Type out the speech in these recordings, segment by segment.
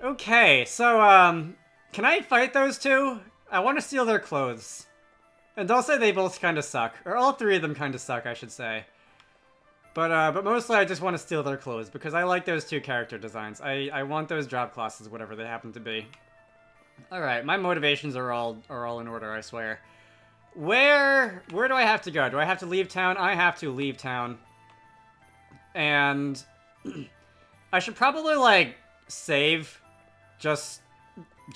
Okay, so, can I fight those two? I want to steal their clothes. And I'll say they both kind of suck. Or all three of them kind of suck, I should say. But mostly I just want to steal their clothes, because I like those two character designs. I want those job classes, whatever they happen to be. Alright, my motivations are all in order, I swear. Where do I have to go? Do I have to leave town? I have to leave town. And I should probably, like, save just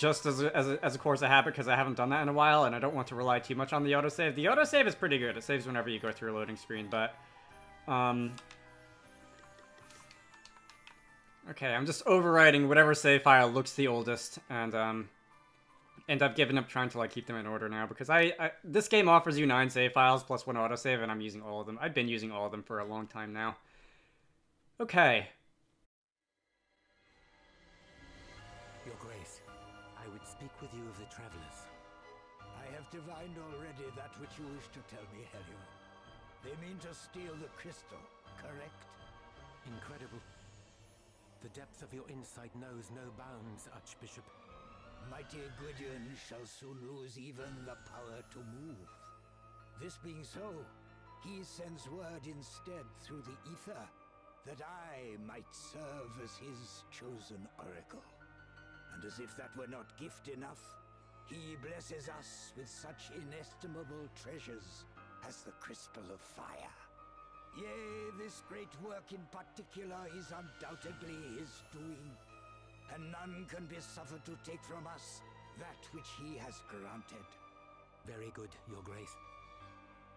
as a course of habit, because I haven't done that in a while, and I don't want to rely too much on the autosave. The autosave is pretty good. It saves whenever you go through a loading screen, but... Okay, I'm just overwriting whatever save file looks the oldest, and, I've given up trying to, like, keep them in order now, because this game offers you 9 save files plus 1 autosave, and I'm using all of them. I've been using all of them for a long time now. Okay. Your Grace, I would speak with you of the travelers. I have divined already that which you wish to tell me, Helio. They mean to steal the crystal, correct? Incredible. The depth of your insight knows no bounds, Archbishop. Mighty Gwydion shall soon lose even the power to move. This being so, he sends word instead through the ether that I might serve as his chosen oracle. And as if that were not gift enough, he blesses us with such inestimable treasures as the Crystal of Fire. Yea, this great work in particular is undoubtedly his doing, and none can be suffered to take from us that which he has granted. Very good, Your Grace.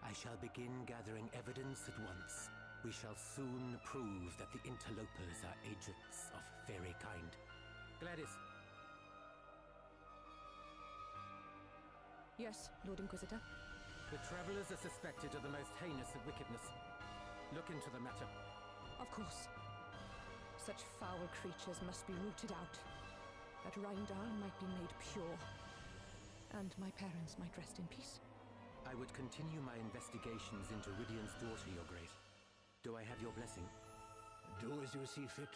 I shall begin gathering evidence at once. We shall soon prove that the interlopers are agents of fairy kind. Gladys. Yes, Lord Inquisitor. The travelers are suspected of the most heinous of wickedness. Look into the matter. Of course. Such foul creatures must be rooted out, that Rhimedal might be made pure, and my parents might rest in peace. I would continue my investigations into Rydion's daughter, Your Grace. Do I have your blessing? Do as you see fit.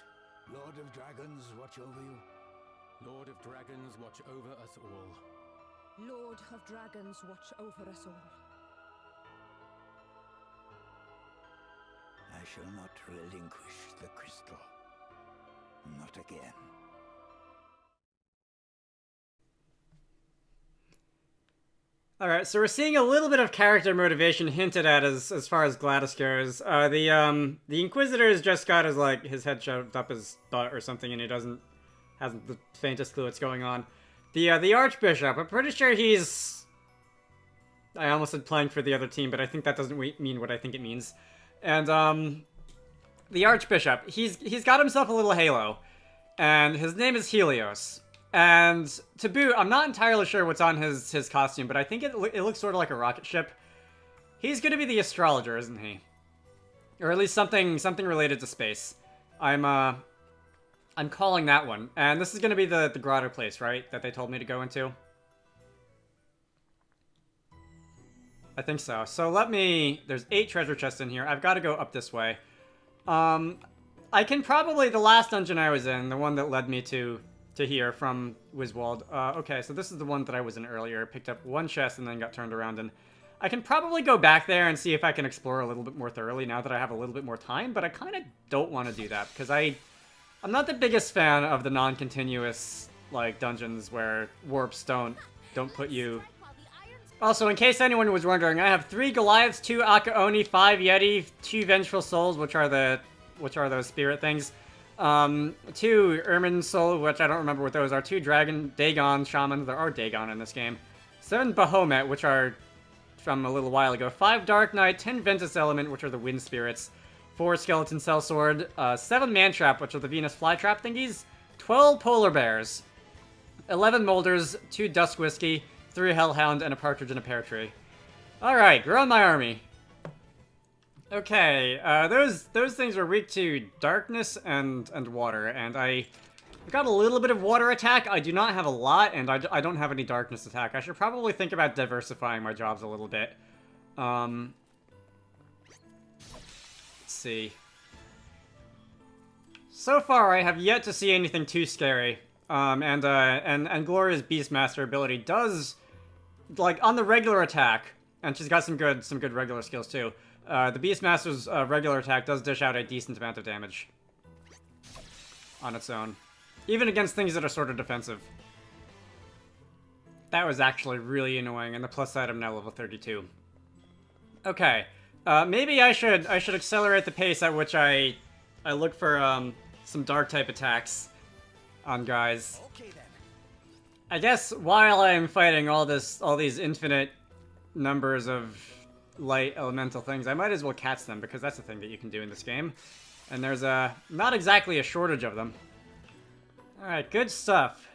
Lord of Dragons, watch over you. Lord of Dragons, watch over us all. Lord of Dragons, watch over us all. I shall not relinquish the crystal. Not again. Alright, so we're seeing a little bit of character motivation hinted at as far as Gladys goes. The Inquisitor's just got his head shoved up his butt or something, and he hasn't the faintest clue what's going on. The Archbishop, I'm pretty sure he's... I almost said playing for the other team, but I think that doesn't mean what I think it means. And, the Archbishop, he's got himself a little halo, and his name is Helios. And to boot, I'm not entirely sure what's on his costume, but I think it looks sort of like a rocket ship. He's going to be the astrologer, isn't he? Or at least something related to space. I'm calling that one. And this is going to be the grotto place, right? That they told me to go into? I think so. So there's 8 treasure chests in here. I've got to go up this way. I can probably, the last dungeon I was in, the one that led me to here from Wiswald. Okay, so this is the one that I was in earlier. Picked up 1 chest and then got turned around, and I can probably go back there and see if I can explore a little bit more thoroughly now that I have a little bit more time, but I kind of don't want to do that, because I'm not the biggest fan of the non-continuous, like, dungeons where warps don't put you... Also, in case anyone was wondering, I have 3 Goliaths, 2 Akaoni, 5 Yeti, 2 Vengeful Souls, which are those spirit things. 2 Ermin Soul, which I don't remember what those are. 2 Dagon Shamans, there are Dagon in this game. 7 Bahomet, which are from a little while ago. 5 Dark Knight, 10 Ventus Element, which are the Wind Spirits. 4 Skeleton Sellsword, 7 Mantrap, which are the Venus Flytrap thingies. 12 Polar Bears. 11 Molders, 2 Dusk Whiskey, 3 Hellhound, and a Partridge in a Pear Tree. Alright, grow my army. Okay, those things are weak to darkness and water, and I've got a little bit of water attack. I do not have a lot, and I don't have any darkness attack. I should probably think about diversifying my jobs a little bit. Let's see. So far, I have yet to see anything too scary. And Gloria's Beastmaster ability does, like, on the regular attack, and she's got some good regular skills too. The Beastmaster's regular attack does dish out a decent amount of damage on its own, even against things that are sort of defensive. That was actually really annoying, and the plus item now level 32. Okay, maybe I should accelerate the pace at which I look for some dark type attacks on guys. Okay then. I guess while I'm fighting all these infinite numbers of light elemental things, I might as well catch them, because that's a thing that you can do in this game. And there's not exactly a shortage of them. Alright, good stuff.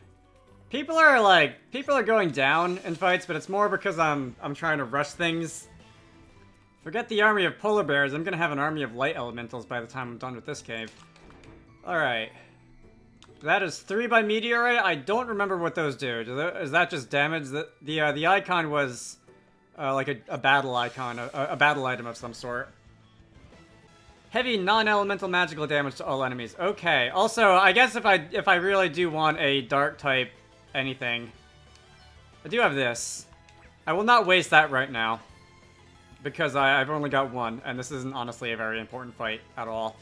People are going down in fights, but it's more because I'm trying to rush things. Forget the army of polar bears, I'm gonna have an army of light elementals by the time I'm done with this cave. Alright. That is 3 by meteorite. I don't remember what those do. Is that just damage? The icon was like a battle icon, a battle item of some sort. Heavy non-elemental magical damage to all enemies. Okay. Also, I guess if I really do want a dark type anything, I do have this. I will not waste that right now, because I've only got one, and this isn't honestly a very important fight at all.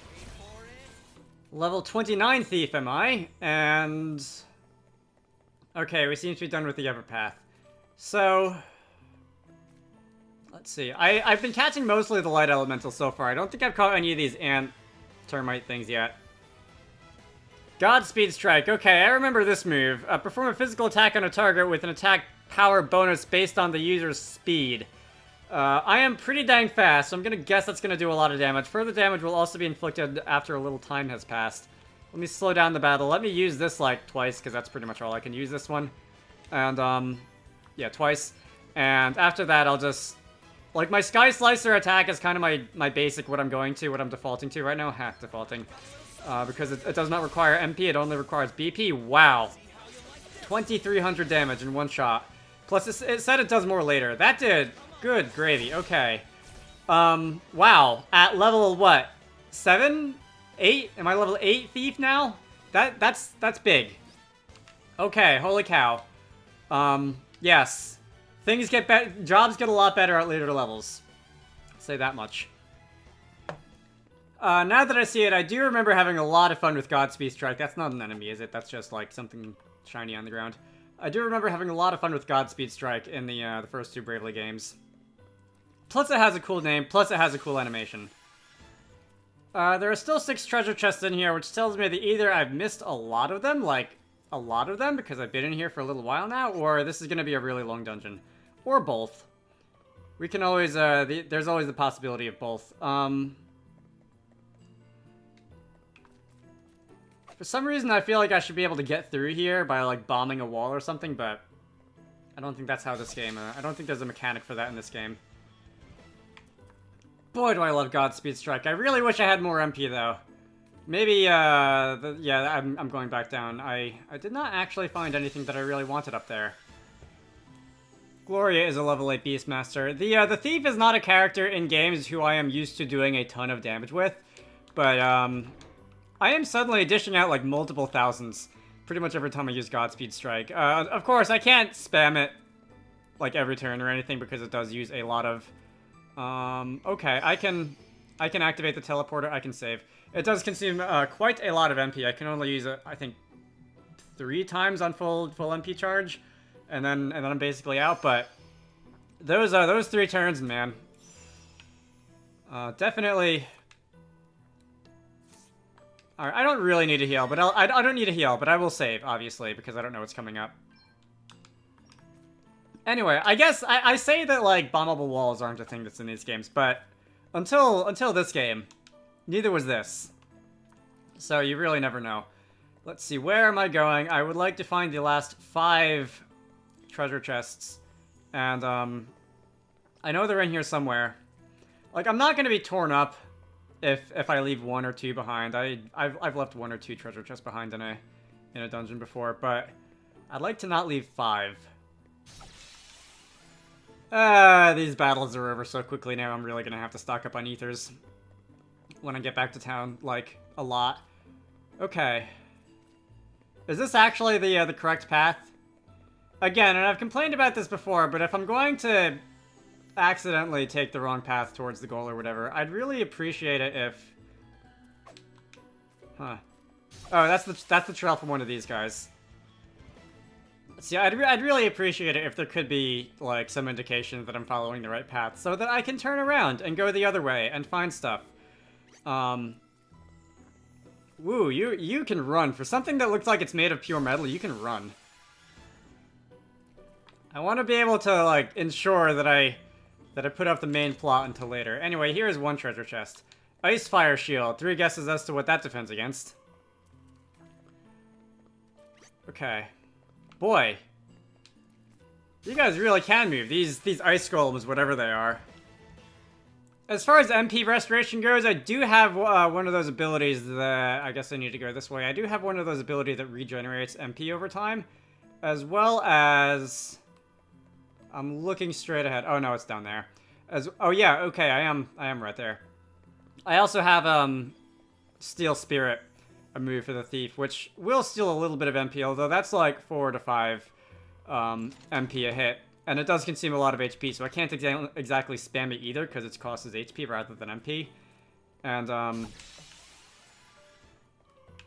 Level 29 Thief am I, and... Okay, we seem to be done with the Everpath. So... Let's see. I've been catching mostly the light elementals so far. I don't think I've caught any of these ant termite things yet. Godspeed Strike. Okay, I remember this move. Perform a physical attack on a target with an attack power bonus based on the user's speed. I am pretty dang fast, so I'm gonna guess that's gonna do a lot of damage. Further damage will also be inflicted after a little time has passed. Let me slow down the battle. Let me use this, like, twice, because that's pretty much all I can use this one. And, yeah, twice. And after that, I'll just... Like, my Sky Slicer attack is kind of my basic, what I'm defaulting to right now. Ha, defaulting. Because it does not require MP, it only requires BP. Wow. 2,300 damage in one shot. Plus, it said it does more later. That did... Good gravy, okay. Wow. At level, what? 7? 8? Am I level 8 Thief now? That's big. Okay, holy cow. Yes. Things get better, jobs get a lot better at later levels. I'll say that much. Now that I see it, I do remember having a lot of fun with Godspeed Strike. That's not an enemy, is it? That's just, like, something shiny on the ground. I do remember having a lot of fun with Godspeed Strike in the first 2 Bravely games. Plus it has a cool name, plus it has a cool animation. There are still 6 treasure chests in here, which tells me that either I've missed a lot of them, like, a lot of them, because I've been in here for a little while now, or this is going to be a really long dungeon. Or both. We can always, there's always the possibility of both. For some reason, I feel like I should be able to get through here by, like, bombing a wall or something, but I don't think that's how this game, I don't think there's a mechanic for that in this game. Boy, do I love Godspeed Strike. I really wish I had more MP, though. Maybe, yeah, I'm going back down. I did not actually find anything that I really wanted up there. Gloria is a level 8 Beastmaster. The Thief is not a character in games who I am used to doing a ton of damage with, but, I am suddenly dishing out, like, multiple thousands pretty much every time I use Godspeed Strike. Of course, I can't spam it, like, every turn or anything because it does use a lot of... okay, I can activate the teleporter, I can save. It does consume quite a lot of MP. I can only use it, I think, 3 times on full MP charge, and then I'm basically out. But those 3 turns, man, definitely. All right, I don't really need a heal, but I don't need a heal, but I will save obviously because I don't know what's coming up. Anyway, I guess I say that, like, bombable walls aren't a thing that's in these games, but until this game, neither was this. So you really never know. Let's see, where am I going? I would like to find the last 5 treasure chests, and I know they're in here somewhere. Like, I'm not gonna be torn up if I leave 1 or 2 behind. I've left 1 or 2 treasure chests behind in a dungeon before, but I'd like to not leave 5. These battles are over so quickly now, I'm really gonna have to stock up on ethers when I get back to town, like, a lot. Okay. Is this actually the correct path? Again, and I've complained about this before, but if I'm going to accidentally take the wrong path towards the goal or whatever, I'd really appreciate it if... Huh. Oh, that's the trail from one of these guys. See, I'd really appreciate it if there could be, like, some indication that I'm following the right path, so that I can turn around and go the other way and find stuff. Woo, you can run. For something that looks like it's made of pure metal, you can run. I want to be able to, like, ensure that I put off the main plot until later. Anyway, here is one treasure chest. Ice Fire Shield. 3 guesses as to what that defends against. Okay. Boy. You guys really can move. These ice golems, whatever they are. As far as MP restoration goes, I do have one of those abilities that... I guess I need to go this way. I do have one of those abilities that regenerates MP over time. As well as... I'm looking straight ahead. Oh, no, it's down there. Oh, yeah, okay, I am right there. I also have, Steel Spirit, a move for the Thief, which will steal a little bit of MP, although that's like 4 to 5 MP a hit. And it does consume a lot of HP, so I can't exactly spam it either, because its cost is HP rather than MP. And,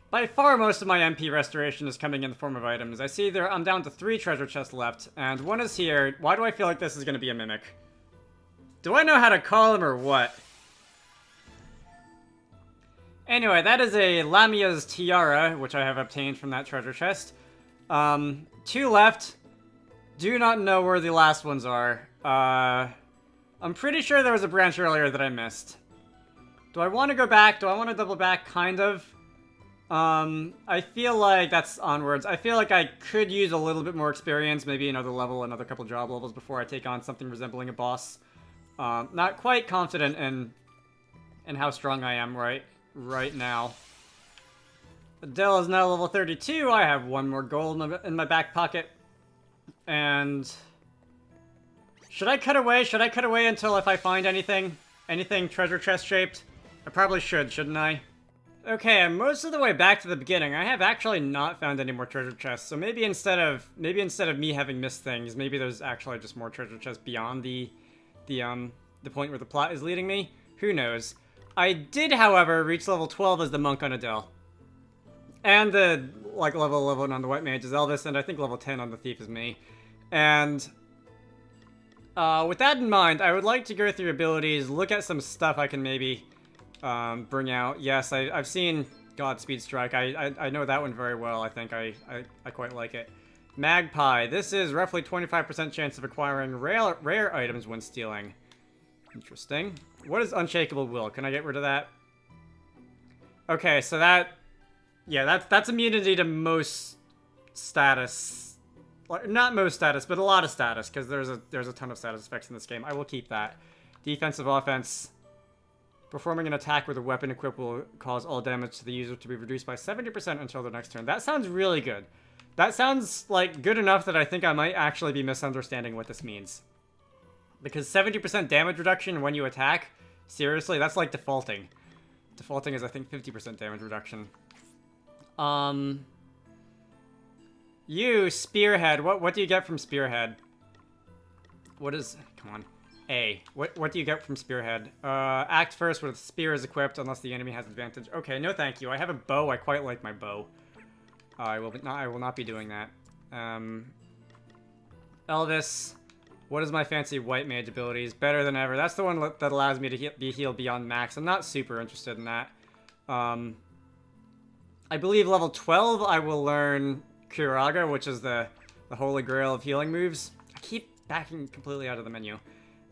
by far most of my MP restoration is coming in the form of items. I see I'm down to 3 treasure chests left, and one is here. Why do I feel like this is going to be a mimic? Do I know how to call him or what? Anyway, that is a Lamia's Tiara, which I have obtained from that treasure chest. 2 left. Do not know where the last ones are. I'm pretty sure there was a branch earlier that I missed. Do I want to go back? Do I want to double back? Kind of. I feel like that's onwards. I feel like I could use a little bit more experience, maybe another level, another couple job levels before I take on something resembling a boss. Not quite confident in how strong I am right now. Adele is now level 32. I have 1 more gold in my back pocket. And should I cut away? Should I cut away until if I find anything treasure chest shaped? I probably should, shouldn't I? Okay, I'm most of the way back to the beginning. I have actually not found any more treasure chests, so maybe instead of me having missed things, maybe there's actually just more treasure chests beyond the point where the plot is leading me. Who knows? I did, however, reach level 12 as the monk on Adele. And the, like, level 11 on the white mage is Elvis, and I think level 10 on the thief is me. And with that in mind, I would like to go through abilities, look at some stuff I can maybe bring out. Yes, I've seen Godspeed Strike. I know that one very well. I think I quite like it. Magpie. This is roughly 25% chance of acquiring rare items when stealing. Interesting. What is Unshakable Will? Can I get rid of that? Okay, so that's immunity to most status. Not most status, but a lot of status, because there's a ton of status effects in this game. I will keep that. Defensive offense. Performing an attack with a weapon equipped will cause all damage to the user to be reduced by 70% until the next turn. That sounds really good. That sounds, like, good enough that I think I might actually be misunderstanding what this means. Because 70% damage reduction when you attack? Seriously? That's like defaulting. Defaulting is, I think, 50% damage reduction. You, Spearhead. What do you get from Spearhead? What is... Come on. A. What do you get from Spearhead? Act first with spear is equipped unless the enemy has advantage. Okay, no thank you. I have a bow. I quite like my bow. I will not be doing that. Elvis. What is my fancy white mage abilities? Better than ever. That's the one that allows me to be healed beyond max. I'm not super interested in that. I believe level 12 I will learn Kuraga, which is the holy grail of healing moves. I keep backing completely out of the menu.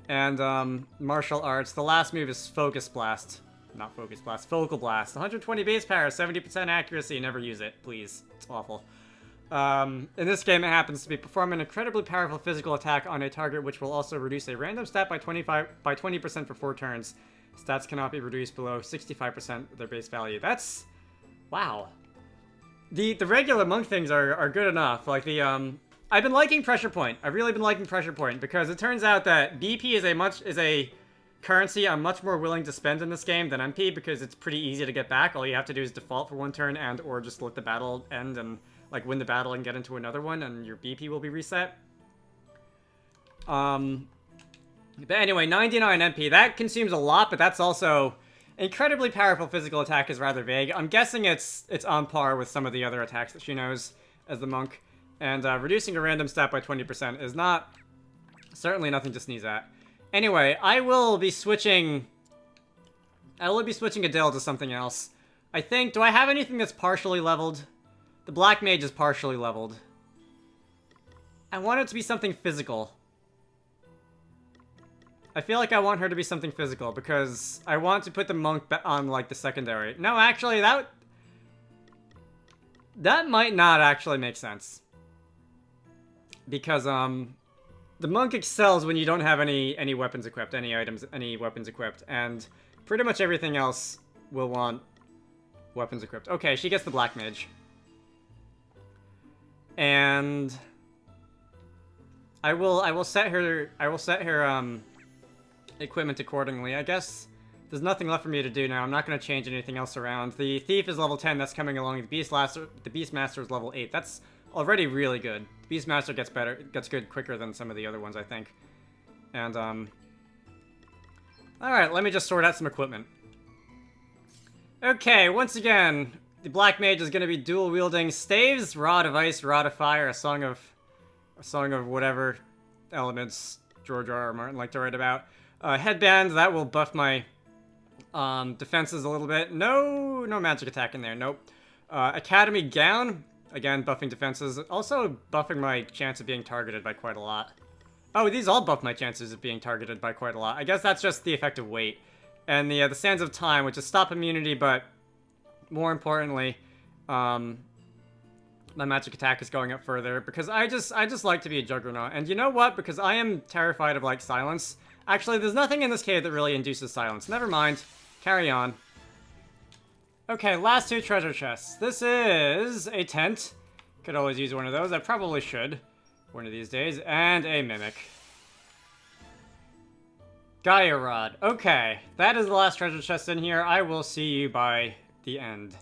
And martial arts. The last move is Focus Blast. Not Focus Blast. Focal Blast. 120 base power, 70% accuracy. Never use it, please. It's awful. In this game, it happens to be perform an incredibly powerful physical attack on a target, which will also reduce a random stat by 20% for 4 turns. Stats cannot be reduced below 65% of their base value. That's... Wow. The regular monk things are good enough. Like the, I've been liking Pressure Point. I've really been liking Pressure Point because it turns out that BP is a currency I'm much more willing to spend in this game than MP because it's pretty easy to get back. All you have to do is default for one turn and or just let the battle end and like win the battle and get into another one and your BP will be reset. But anyway, 99 MP. That consumes a lot, but that's also incredibly powerful. Physical attack is rather vague. I'm guessing it's on par with some of the other attacks that she knows as the monk. And reducing a random stat by 20% is certainly nothing to sneeze at. Anyway, I will be switching Adele to something else. I think, do I have anything that's partially leveled? The Black Mage is partially leveled. I want it to be something physical. I feel like I want her to be something physical because I want to put the monk on, like, the secondary. No, actually, that might not actually make sense. Because, the monk excels when you don't have any weapons equipped, any weapons equipped, and pretty much everything else will want weapons equipped. Okay, she gets the Black Mage. And I will set her equipment accordingly. I guess there's nothing left for me to do now. I'm not going to change anything else around. The Thief is level 10, that's coming along. The Beastmaster is level 8. That's already really good. The Beastmaster gets good quicker than some of the other ones, I think. And, alright, let me just sort out some equipment. Okay, once again, the Black Mage is going to be dual-wielding staves, Rod of Ice, Rod of Fire, a song of whatever elements George R. R. Martin liked to write about. Headband, that will buff my defenses a little bit. No magic attack in there, nope. Academy Gown, again, buffing defenses. Also buffing my chance of being targeted by quite a lot. Oh, these all buff my chances of being targeted by quite a lot. I guess that's just the effect of weight. And the Sands of Time, which is stop immunity, but more importantly, my magic attack is going up further because I just like to be a Juggernaut. And you know what? Because I am terrified of, like, silence. Actually, there's nothing in this cave that really induces silence. Never mind. Carry on. Okay, last two treasure chests. This is a tent. Could always use one of those. I probably should one of these days. And a mimic. Gaia Rod. Okay, that is the last treasure chest in here. I will see you by the end.